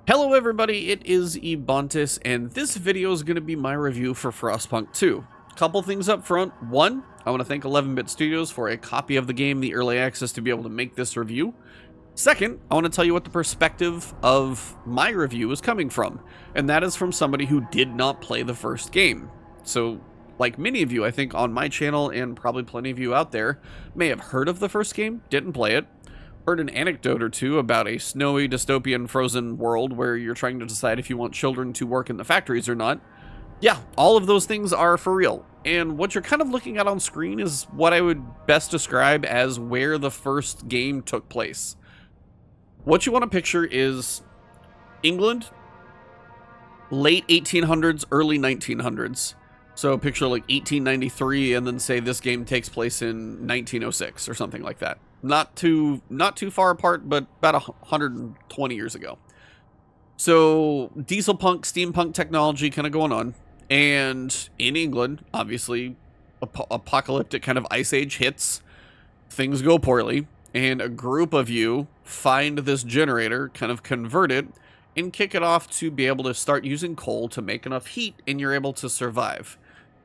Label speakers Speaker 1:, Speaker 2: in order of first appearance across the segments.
Speaker 1: Hello everybody, it is Ebontis, and this video is going to be my review for Frostpunk 2. Couple things up front. One, I want to thank 11-Bit Studios for a copy of the game, the early access to be able to make this review. Second, I want to tell you what the perspective of my review is coming from, and that is from somebody who did not play the first game. So, like many of you, I think, on my channel, and probably plenty of you out there, may have heard of the first game, didn't play it, heard an anecdote or two about a snowy, dystopian, frozen world where you're trying to decide if you want children to work in the factories or not. Yeah, all of those things are for real. And what you're kind of looking at on screen is what I would best describe as where the first game took place. What you want to picture is England, late 1800s, early 1900s. So picture like 1893, and then say this game takes place in 1906 or something like that. Not too far apart, but about 120 years ago. So diesel punk, steampunk technology kind of going on. And in England, obviously, apocalyptic kind of ice age hits. Things go poorly. And a group of you find this generator, kind of convert it, and kick it off to be able to start using coal to make enough heat, and you're able to survive.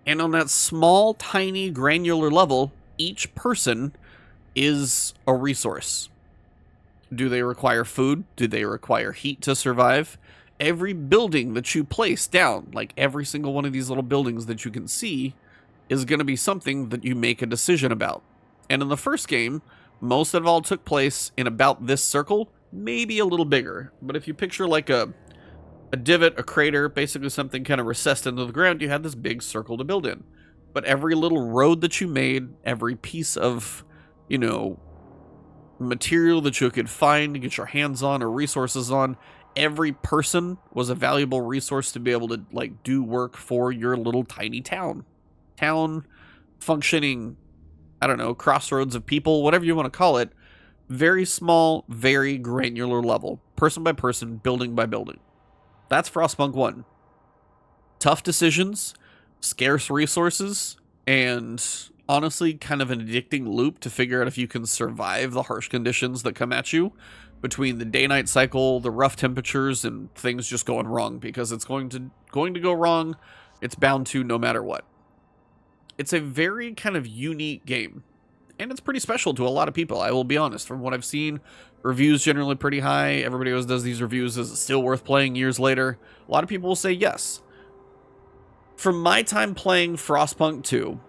Speaker 1: And on that small, tiny, granular level, each person is a resource. Do they require food? Do they require heat to survive? Every building that you place down, like every single one of these little buildings that you can see, is going to be something that you make a decision about. And in the first game, most of it all took place in about this circle, maybe a little bigger. But if you picture like a divot, a crater, basically something kind of recessed into the ground, you had this big circle to build in. But every little road that you made, every piece of material that you could find to get your hands on or resources on, every person was a valuable resource to be able to do work for your little tiny town functioning, I don't know, crossroads of people, whatever you want to call it. Very small, very granular level, person by person, building by building. That's Frostpunk 1. Tough decisions, scarce resources, and honestly, kind of an addicting loop to figure out if you can survive the harsh conditions that come at you between the day-night cycle, the rough temperatures, and things just going wrong, because it's going to go wrong. It's bound to, no matter what. It's a very kind of unique game, and it's pretty special to a lot of people. I will be honest. From what I've seen, reviews generally pretty high. Everybody always does these reviews. Is it still worth playing years later? A lot of people will say yes. From my time playing Frostpunk 2,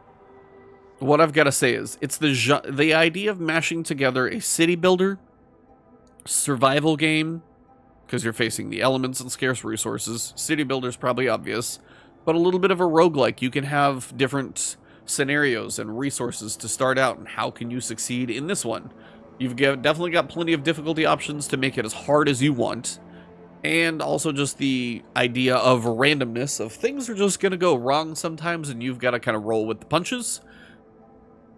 Speaker 1: what I've got to say is, it's the idea of mashing together a city builder, survival game, because you're facing the elements and scarce resources. City builder's probably obvious, but a little bit of a roguelike. You can have different scenarios and resources to start out, and how can you succeed in this one? You've definitely got plenty of difficulty options to make it as hard as you want. And also just the idea of randomness, of things are just going to go wrong sometimes, and you've got to kind of roll with the punches.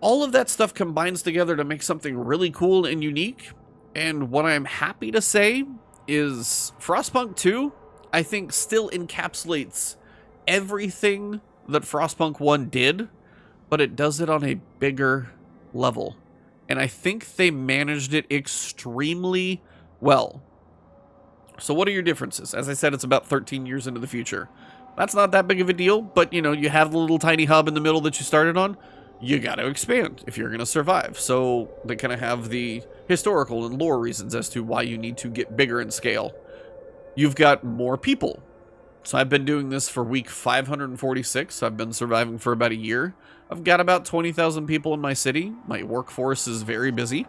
Speaker 1: All of that stuff combines together to make something really cool and unique. And what I'm happy to say is Frostpunk 2, I think, still encapsulates everything that Frostpunk 1 did, but it does it on a bigger level. And I think they managed it extremely well. So what are your differences? As I said, it's about 13 years into the future. That's not that big of a deal, but you have the little tiny hub in the middle that you started on. You got to expand if you're going to survive. So they kind of have the historical and lore reasons as to why you need to get bigger in scale. You've got more people. So I've been doing this for week 546. I've been surviving for about a year. I've got about 20,000 people in my city. My workforce is very busy.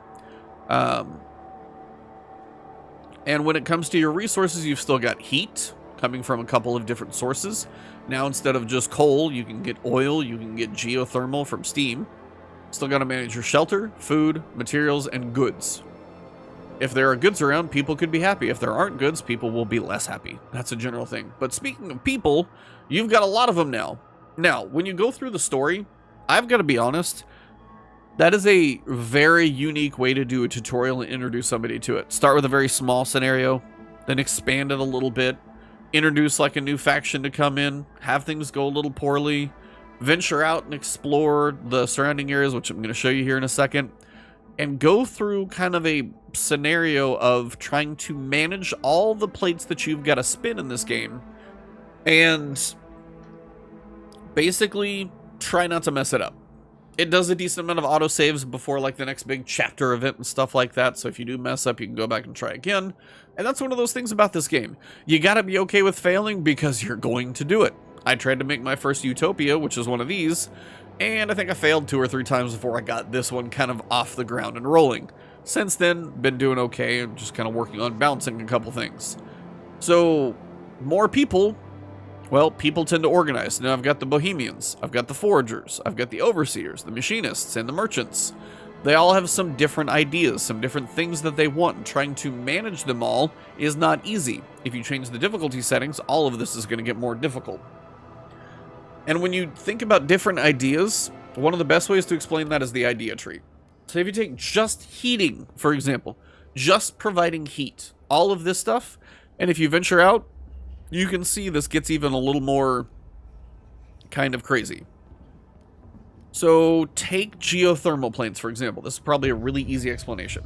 Speaker 1: And when it comes to your resources, you've still got heat coming from a couple of different sources. Now, instead of just coal, you can get oil, you can get geothermal from steam. Still got to manage your shelter, food, materials, and goods. If there are goods around, people could be happy. If there aren't goods, people will be less happy. That's a general thing. But speaking of people, you've got a lot of them now. Now, when you go through the story, I've got to be honest, that is a very unique way to do a tutorial and introduce somebody to it. Start with a very small scenario, then expand it a little bit, introduce like a new faction to come in, have things go a little poorly, venture out and explore the surrounding areas, which I'm going to show you here in a second. and go through kind of a scenario of trying to manage all the plates that you've got to spin in this game and basically try not to mess it up. It does a decent amount of autosaves before like the next big chapter event and stuff like that, so if you do mess up, you can go back and try again. And that's one of those things about this game. You gotta be okay with failing because you're going to do it. I tried to make my first Utopia, which is one of these, and I think I failed 2 or 3 times before I got this one kind of off the ground and rolling. Since then, been doing okay and just kind of working on balancing a couple things. So, more people. Well, people tend to organize. Now I've got the Bohemians, I've got the Foragers, I've got the Overseers, the Machinists, and the Merchants. They all have some different ideas, some different things that they want, and trying to manage them all is not easy. If you change the difficulty settings, all of this is going to get more difficult. And when you think about different ideas, one of the best ways to explain that is the idea tree. So if you take just heating, for example, just providing heat, all of this stuff, and if you venture out, you can see this gets even a little more kind of crazy. So take geothermal plants, for example. This is probably a really easy explanation.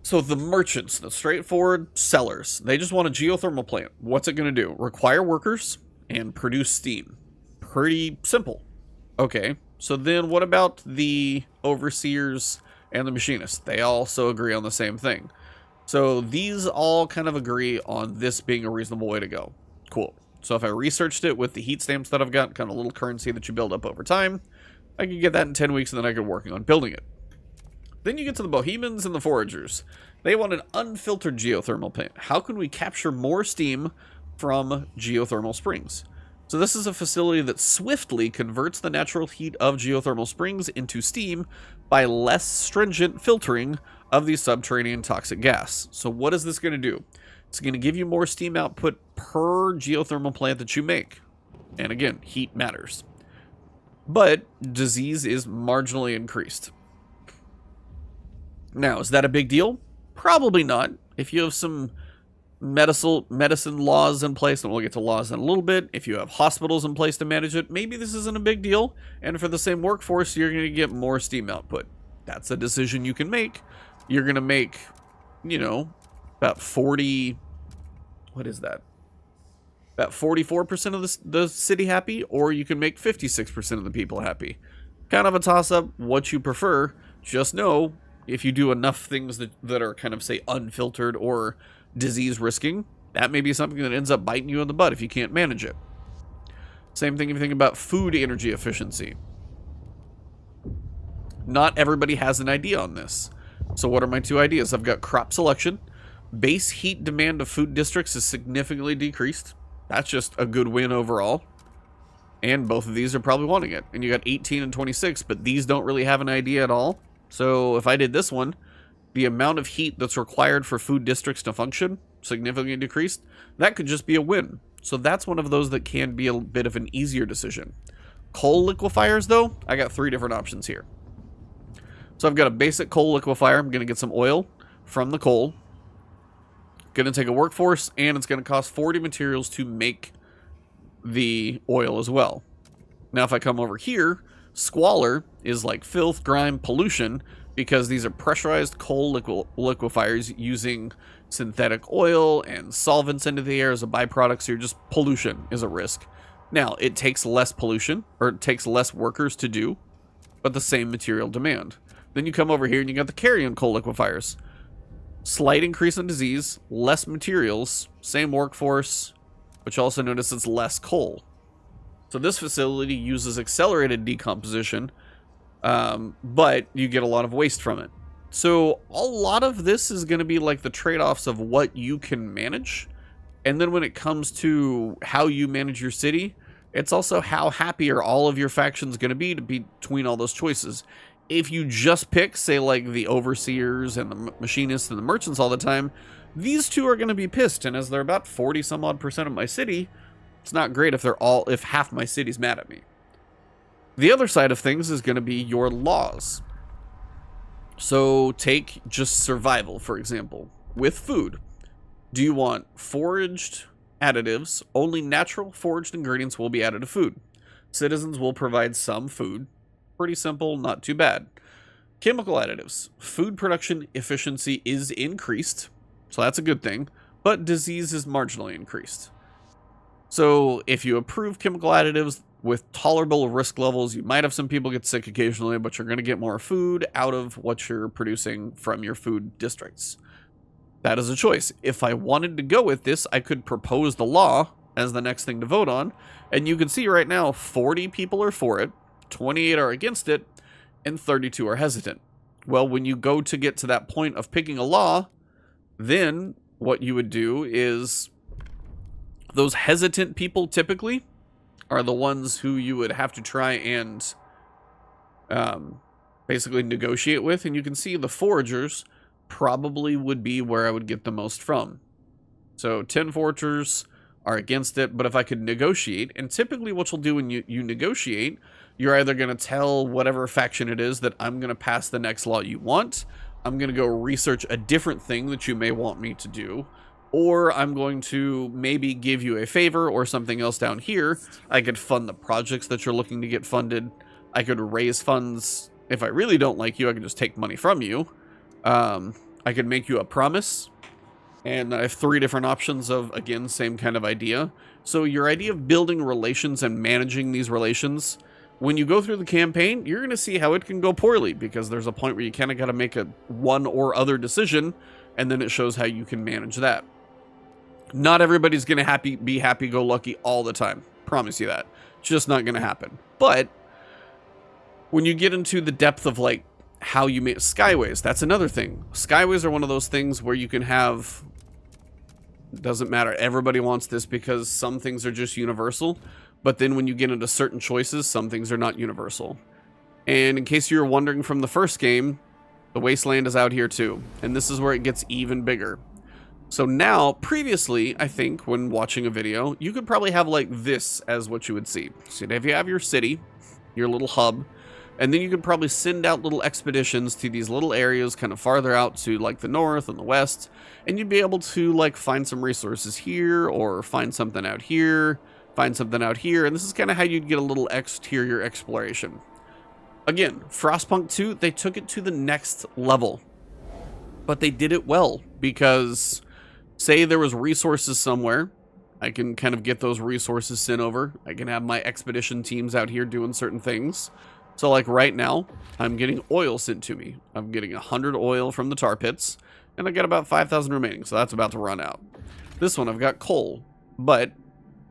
Speaker 1: So the merchants, the straightforward sellers, they just want a geothermal plant. What's it going to do? Require workers and produce steam. Pretty simple. Okay, so then what about the overseers and the machinists? They also agree on the same thing. So these all kind of agree on this being a reasonable way to go. Cool. So if I researched it with the heat stamps that I've got, kind of a little currency that you build up over time, I could get that in 10 weeks and then I could working on building it. Then you get to the Bohemians and the Foragers. They want an unfiltered geothermal plant. How can we capture more steam from geothermal springs? So this is a facility that swiftly converts the natural heat of geothermal springs into steam by less stringent filtering of the subterranean toxic gas. So what is this going to do? It's going to give you more steam output per geothermal plant that you make. And again, heat matters. But disease is marginally increased. Now, is that a big deal? Probably not. If you have some medicine laws in place, and we'll get to laws in a little bit, if you have hospitals in place to manage it, maybe this isn't a big deal. And for the same workforce, you're going to get more steam output. That's a decision you can make. You're going to make, you know, about 40, what is that? About 44% of the city happy, or you can make 56% of the people happy. Kind of a toss-up, what you prefer. Just know, if you do enough things that are kind of, say, unfiltered or disease-risking, that may be something that ends up biting you in the butt if you can't manage it. Same thing if you think about food energy efficiency. Not everybody has an idea on this. So what are my 2 ideas? I've got crop selection. Base heat demand of food districts is significantly decreased. That's just a good win overall. And both of these are probably wanting it. And you got 18 and 26, but these don't really have an idea at all. So if I did this one, the amount of heat that's required for food districts to function significantly decreased. That could just be a win. So that's one of those that can be a bit of an easier decision. Coal liquefiers, though, I got 3 different options here. So I've got a basic coal liquefier. I'm going to get some oil from the coal. Going to take a workforce, and it's going to cost 40 materials to make the oil as well. Now, if I come over here, squalor is like filth, grime, pollution, because these are pressurized coal liquefiers using synthetic oil and solvents into the air as a byproduct, so you're just pollution is a risk. Now, it takes less pollution, or it takes less workers to do, but the same material demand. Then you come over here and you got the carrion coal liquefiers. Slight increase in disease, less materials, same workforce, but you also notice it's less coal. So this facility uses accelerated decomposition, but you get a lot of waste from it. So a lot of this is going to be like the trade-offs of what you can manage. And then when it comes to how you manage your city, it's also how happy are all of your factions going to be between all those choices. If you just pick, say, like the overseers and the machinists and the merchants all the time, these 2 are going to be pissed. And as they're about 40 some odd % of my city, it's not great if half my city's mad at me. The other side of things is going to be your laws. So take just survival, for example, with food. Do you want foraged additives? Only natural foraged ingredients will be added to food. Citizens will provide some food. Pretty simple, not too bad. Chemical additives. Food production efficiency is increased, so that's a good thing, but disease is marginally increased. So if you approve chemical additives with tolerable risk levels, you might have some people get sick occasionally, but you're going to get more food out of what you're producing from your food districts. That is a choice. If I wanted to go with this, I could propose the law as the next thing to vote on, and you can see right now 40 people are for it, 28 are against it, and 32 are hesitant. Well, when you go to get to that point of picking a law, then what you would do is those hesitant people typically are the ones who you would have to try and basically negotiate with. And you can see the foragers probably would be where I would get the most from. So 10 foragers are against it, but if I could negotiate, and typically what you'll do when you negotiate, you're either going to tell whatever faction it is that I'm going to pass the next law you want, I'm going to go research a different thing that you may want me to do, or I'm going to maybe give you a favor or something else down here. I could fund the projects that you're looking to get funded. I could raise funds. If I really don't like you, I can just take money from you. I could make you a promise. And I have 3 different options of, again, same kind of idea. So your idea of building relations and managing these relations, when you go through the campaign, you're going to see how it can go poorly, because there's a point where you kind of got to make a one or other decision, and then it shows how you can manage that. Not everybody's going to be happy-go-lucky all the time. Promise you that. It's just not going to happen. But when you get into the depth of, like, how you make skyways, that's another thing. Skyways are one of those things where you can have, doesn't matter, everybody wants this because some things are just universal, but then when you get into certain choices, some things are not universal. And in case you're wondering from the first game, the wasteland is out here too, and this is where it gets even bigger. So now, previously, I think when watching a video, you could probably have like this as what you would see. So if you have your city, your little hub, and then you could probably send out little expeditions to these little areas kind of farther out to like the north and the west, and you'd be able to like find some resources here, or find something out here, find something out here, and this is kind of how you'd get a little exterior exploration. Again, Frostpunk 2, they took it to the next level, but they did it well, because say there was resources somewhere, I can kind of get those resources sent over. I can have my expedition teams out here doing certain things. So like right now, I'm getting oil sent to me. I'm getting 100 oil from the tar pits, and I got about 5,000 remaining, so that's about to run out. This one, I've got coal, but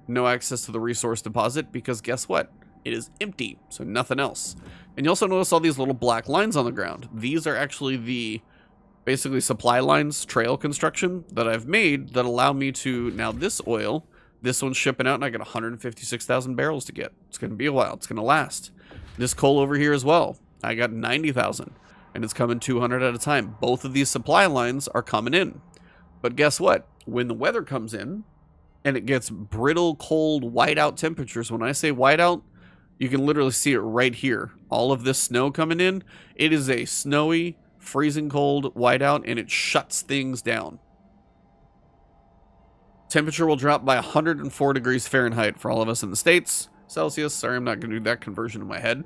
Speaker 1: no access to the resource deposit, because guess what? It is empty, so nothing else. And you also notice all these little black lines on the ground. These are actually the basically supply lines, trail construction that I've made that allow me to, now this oil, this one's shipping out and I got 156,000 barrels to get. It's going to be a while. It's going to last. This coal over here as well, I got 90,000 and it's coming 200 at a time. Both of these supply lines are coming in. But guess what? When the weather comes in and it gets brittle, cold, whiteout temperatures, when I say whiteout, you can literally see it right here. All of this snow coming in, it is a snowy, freezing cold whiteout, and it shuts things down. Temperature will drop by 104 degrees Fahrenheit for all of us in the States. Celsius, sorry, I'm not going to do that conversion in my head.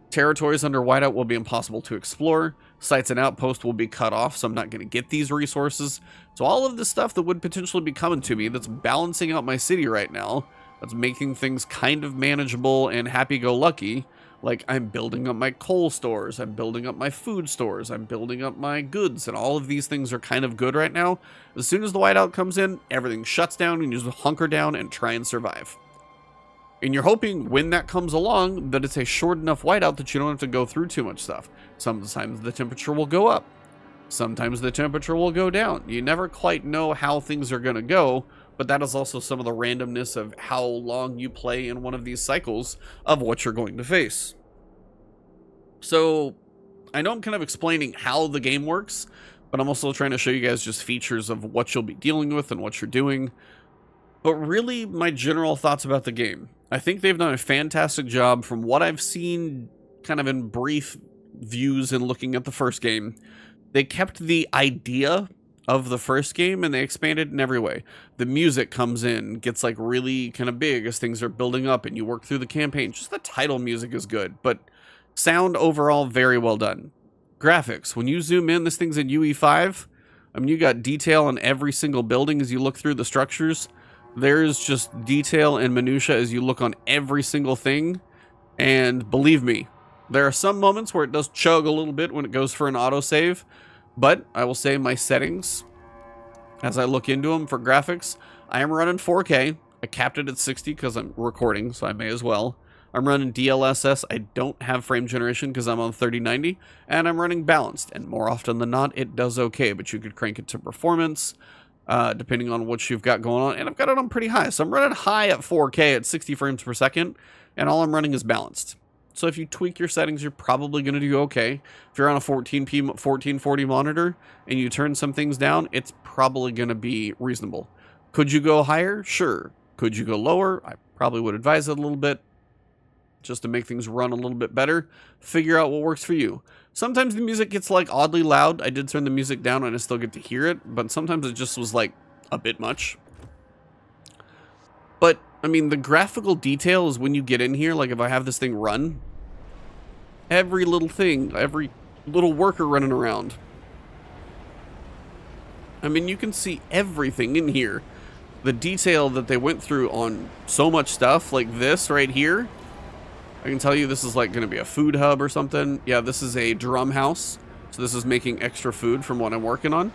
Speaker 1: Territories under whiteout will be impossible to explore. Sites and outposts will be cut off, so I'm not going to get these resources. So all of this stuff that would potentially be coming to me, that's balancing out my city right now, that's making things kind of manageable and happy-go-lucky. Like, I'm building up my coal stores, I'm building up my food stores, I'm building up my goods, and all of these things are kind of good right now. As soon as the whiteout comes in, everything shuts down, and you just hunker down and try and survive. And you're hoping when that comes along that it's a short enough whiteout that you don't have to go through too much stuff. Sometimes the temperature will go up. Sometimes the temperature will go down. You never quite know how things are going to go, but that is also some of the randomness of how long you play in one of these cycles of what you're going to face. So I know I'm kind of explaining how the game works, but I'm also trying to show you guys just features of what you'll be dealing with and what you're doing. But really, my general thoughts about the game. I think they've done a fantastic job from what I've seen kind of in brief views and looking at the first game. They kept the idea of the first game and they expanded in every way. The music comes in, gets like really kind of big as things are building up and you work through the campaign. Just the title music is good, but sound overall very well done. graphics. When you zoom in, this thing's in UE5. I mean, you got detail on every single building as you look through the structures. There's just detail and minutia as you look on every single thing. And believe me, there are some moments where it does chug a little bit when it goes for an autosave. But I will say my settings, as I look into them for graphics, I am running 4K. I capped it at 60 because I'm recording, so I may as well. I'm running DLSS. I don't have frame generation because I'm on 3090, and I'm running balanced. And more often than not, it does okay, but you could crank it to performance, depending on what you've got going on. And I've got it on pretty high, so I'm running high at 4K at 60 frames per second, and all I'm running is balanced. So if you tweak your settings, you're probably going to do okay. If you're on a 1440 monitor and you turn some things down, it's probably going to be reasonable. Could you go higher? Sure. Could you go lower? I probably would advise it a little bit, just to make things run a little bit better. Figure out what works for you. Sometimes the music gets like oddly loud. I did turn the music down and I still get to hear it, but sometimes it just was like a bit much. But I mean, the graphical detail is when you get in here, like if I have this thing run, every little thing, every little worker running around. I mean, you can see everything in here. The detail that they went through on so much stuff like this right here. I can tell you this is like going to be a food hub or something. Yeah, this is a drum house. So this is making extra food from what I'm working on.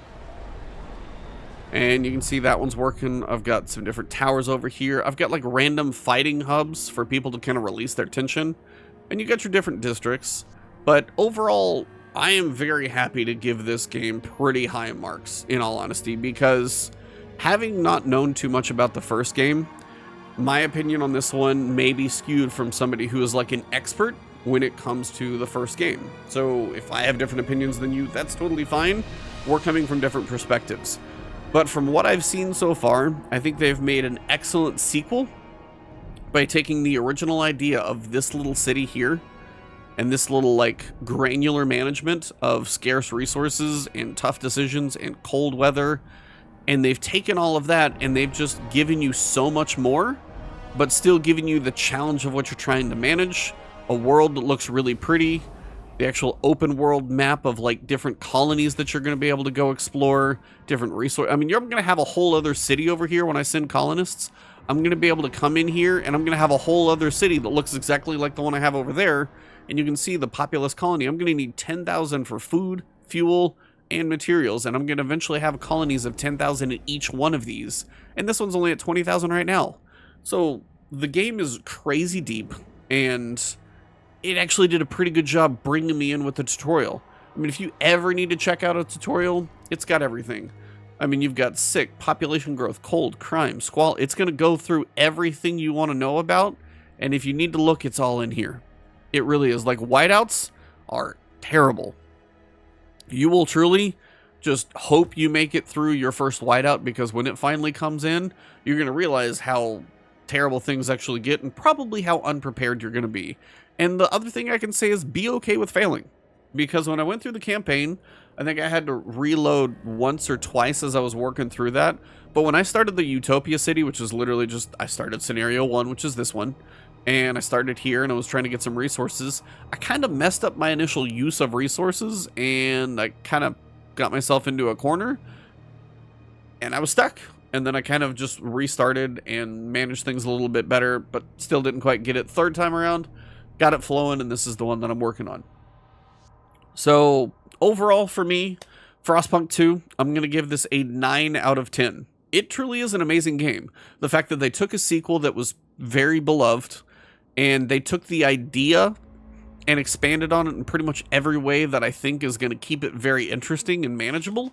Speaker 1: And you can see that one's working. I've got some different towers over here. I've got like random fighting hubs for people to kind of release their tension. And you got your different districts. But overall, I am very happy to give this game pretty high marks, in all honesty, because having not known too much about the first game, my opinion on this one may be skewed from somebody who is like an expert when it comes to the first game. So if I have different opinions than you, that's totally fine. We're coming from different perspectives. But from what I've seen so far, I think they've made an excellent sequel by taking the original idea of this little city here and this little like granular management of scarce resources and tough decisions and cold weather. And they've taken all of that and they've just given you so much more, but still giving you the challenge of what you're trying to manage, a world that looks really pretty, the actual open world map of like different colonies that you're going to be able to go explore, different resources. I mean, you're going to have a whole other city over here when I send colonists. I'm going to be able to come in here and I'm going to have a whole other city that looks exactly like the one I have over there. And you can see the populous colony. I'm going to need 10,000 for food, fuel, and materials. And I'm going to eventually have colonies of 10,000 in each one of these. And this one's only at 20,000 right now. So the game is crazy deep, and it actually did a pretty good job bringing me in with the tutorial. I mean, if you ever need to check out a tutorial, it's got everything. I mean, you've got sick, population growth, cold, crime, squall. It's going to go through everything you want to know about, and if you need to look, it's all in here. It really is. Like, whiteouts are terrible. You will truly just hope you make it through your first whiteout, because when it finally comes in, you're going to realize how terrible things actually get and probably how unprepared you're going to be. And the other thing I can say is be okay with failing, because when I went through the campaign, I think I had to reload once or twice as I was working through that. But when I started the Utopia City, which is literally just, I started scenario 1, which is this one, and I started here and I was trying to get some resources, I kind of messed up my initial use of resources and I kind of got myself into a corner and I was stuck. And then I kind of just restarted and managed things a little bit better, but still didn't quite get it third time around. Got it flowing, and this is the one that I'm working on. So overall for me, Frostpunk 2, I'm going to give this a 9 out of 10. It truly is an amazing game. The fact that they took a sequel that was very beloved, and they took the idea and expanded on it in pretty much every way that I think is going to keep it very interesting and manageable.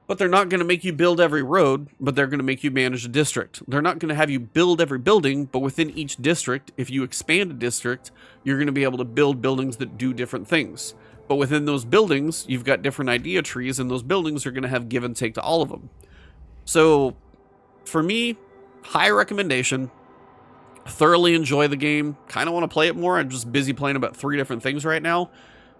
Speaker 1: But they're not going to make you build every road, but they're going to make you manage a district. They're not going to have you build every building, but within each district, if you expand a district, you're going to be able to build buildings that do different things. But within those buildings, you've got different idea trees, and those buildings are going to have give and take to all of them. So, for me, high recommendation. Thoroughly enjoy the game. Kind of want to play it more. I'm just busy playing about 3 different things right now.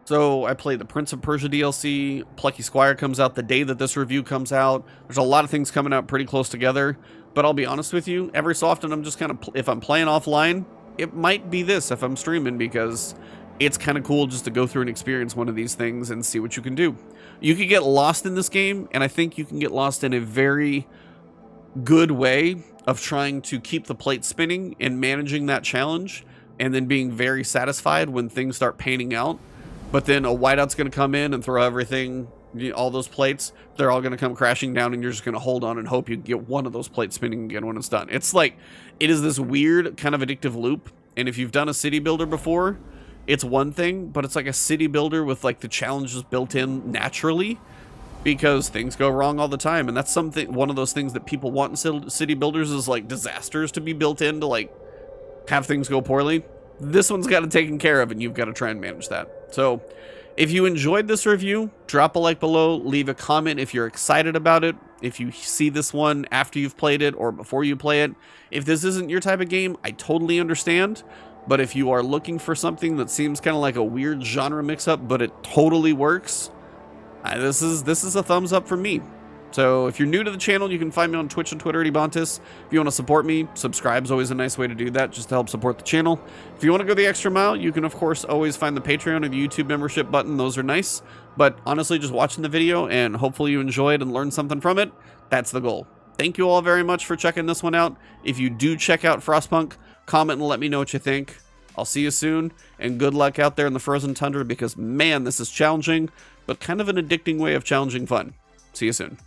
Speaker 1: So I played the Prince of Persia DLC. Plucky Squire comes out the day that this review comes out. There's a lot of things coming out pretty close together. But I'll be honest with you, every so often I'm just kind of, if I'm playing offline, it might be this if I'm streaming, because it's kind of cool just to go through and experience one of these things and see what you can do. You could get lost in this game, and I think you can get lost in a very good way of trying to keep the plate spinning and managing that challenge, and then being very satisfied when things start panning out. But then a whiteout's going to come in and throw everything, all those plates, they're all going to come crashing down, and you're just going to hold on and hope you get one of those plates spinning again when it's done. It's like, it is this weird kind of addictive loop. And if you've done a city builder before, it's one thing, but it's like a city builder with like the challenges built in naturally, because things go wrong all the time. And that's something, one of those things that people want in city builders is like disasters to be built in to like have things go poorly. This one's got it taken care of, and you've got to try and manage that. So if you enjoyed this review, drop a like below, leave a comment if you're excited about it, if you see this one after you've played it or before you play it. If this isn't your type of game, I totally understand. But if you are looking for something that seems kind of like a weird genre mix-up, but it totally works, this is a thumbs up from me. So if you're new to the channel, you can find me on Twitch and Twitter at Ebontis. If you want to support me, subscribe is always a nice way to do that, just to help support the channel. If you want to go the extra mile, you can, of course, always find the Patreon or the YouTube membership button. Those are nice. But honestly, just watching the video and hopefully you enjoyed and learned something from it, that's the goal. Thank you all very much for checking this one out. If you do check out Frostpunk, comment and let me know what you think. I'll see you soon, and good luck out there in the frozen tundra, because, man, this is challenging, but kind of an addicting way of challenging fun. See you soon.